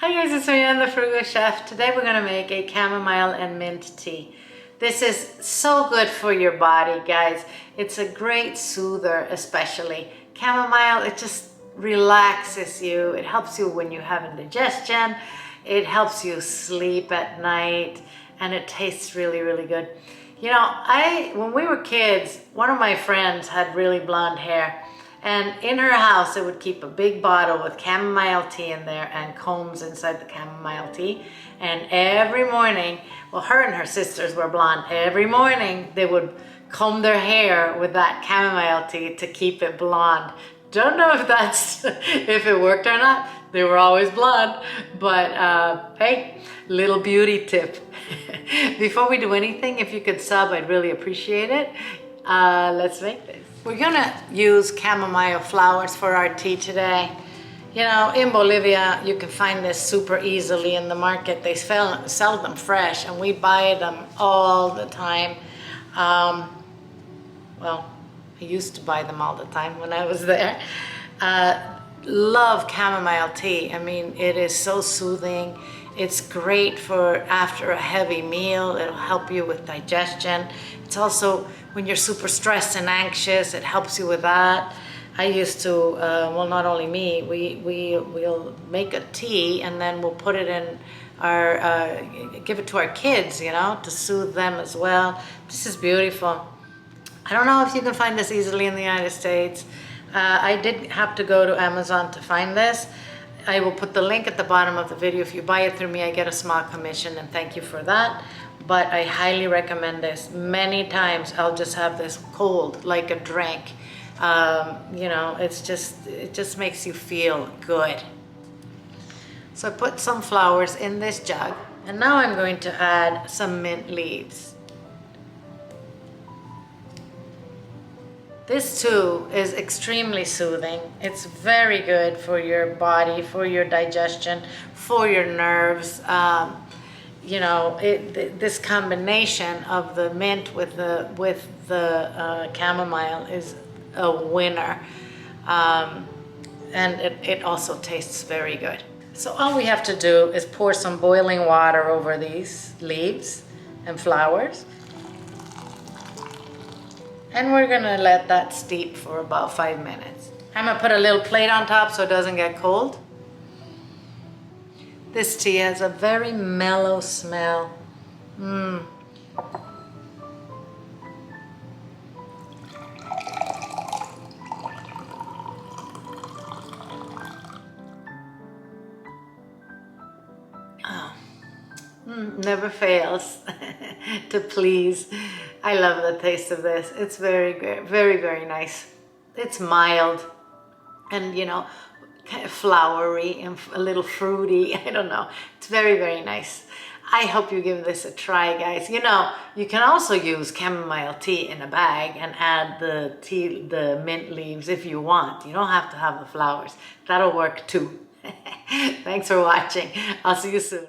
Hi guys, it's me, the Frugal Chef. Today we're gonna make a chamomile and mint tea. This is so good for your body, guys. It's a great soother, especially. Chamomile, it just relaxes you. It helps you when you have indigestion. It helps you sleep at night, and it tastes really, really good. You know, when we were kids, one of my friends had really blonde hair. And in her house, it would keep a big bottle with chamomile tea in there and combs inside the chamomile tea. And every morning, well, her and her sisters were blonde. Every morning, they would comb their hair with that chamomile tea to keep it blonde. Don't know if that's, if it worked or not. They were always blonde. But hey, little beauty tip. Before we do anything, if you could sub, I'd really appreciate it. Let's make this. We're gonna use chamomile flowers for our tea today. You know, in Bolivia, you can find this super easily in the market. They sell them fresh, and we buy them all the time. Well, I used to buy them all the time when I was there. Love chamomile tea. I mean, it is so soothing. It's great for after a heavy meal. It'll help you with digestion. It's also when you're super stressed and anxious, it helps you with that. I used to, well, not only me, we'll make a tea and then we'll put it in our, give it to our kids, you know, to soothe them as well. This is beautiful. I don't know if you can find this easily in the United States. I did have to go to Amazon to find this. I will put the link at the bottom of the video. If you buy it through me, I get a small commission, and thank you for that. But I highly recommend this. Many times I'll just have this cold, like a drink. You know, it just makes you feel good. So I put some flowers in this jug, and now I'm going to add some mint leaves. This too is extremely soothing. It's very good for your body, for your digestion, for your nerves. You know, this combination of the mint with the chamomile is a winner. And it also tastes very good. So all we have to do is pour some boiling water over these leaves and flowers. And we're gonna let that steep for about 5 minutes. I'm gonna put a little plate on top so it doesn't get cold. This tea has a very mellow smell. Never fails to please. I love the taste of this. It's very good, very, very nice. It's mild and, you know, kind of flowery and a little fruity. I don't know. It's very, very nice. I hope you give this a try, guys. You know, you can also use chamomile tea in a bag and add the mint leaves if you want. You don't have to have the flowers. That'll work too. Thanks for watching. I'll see you soon.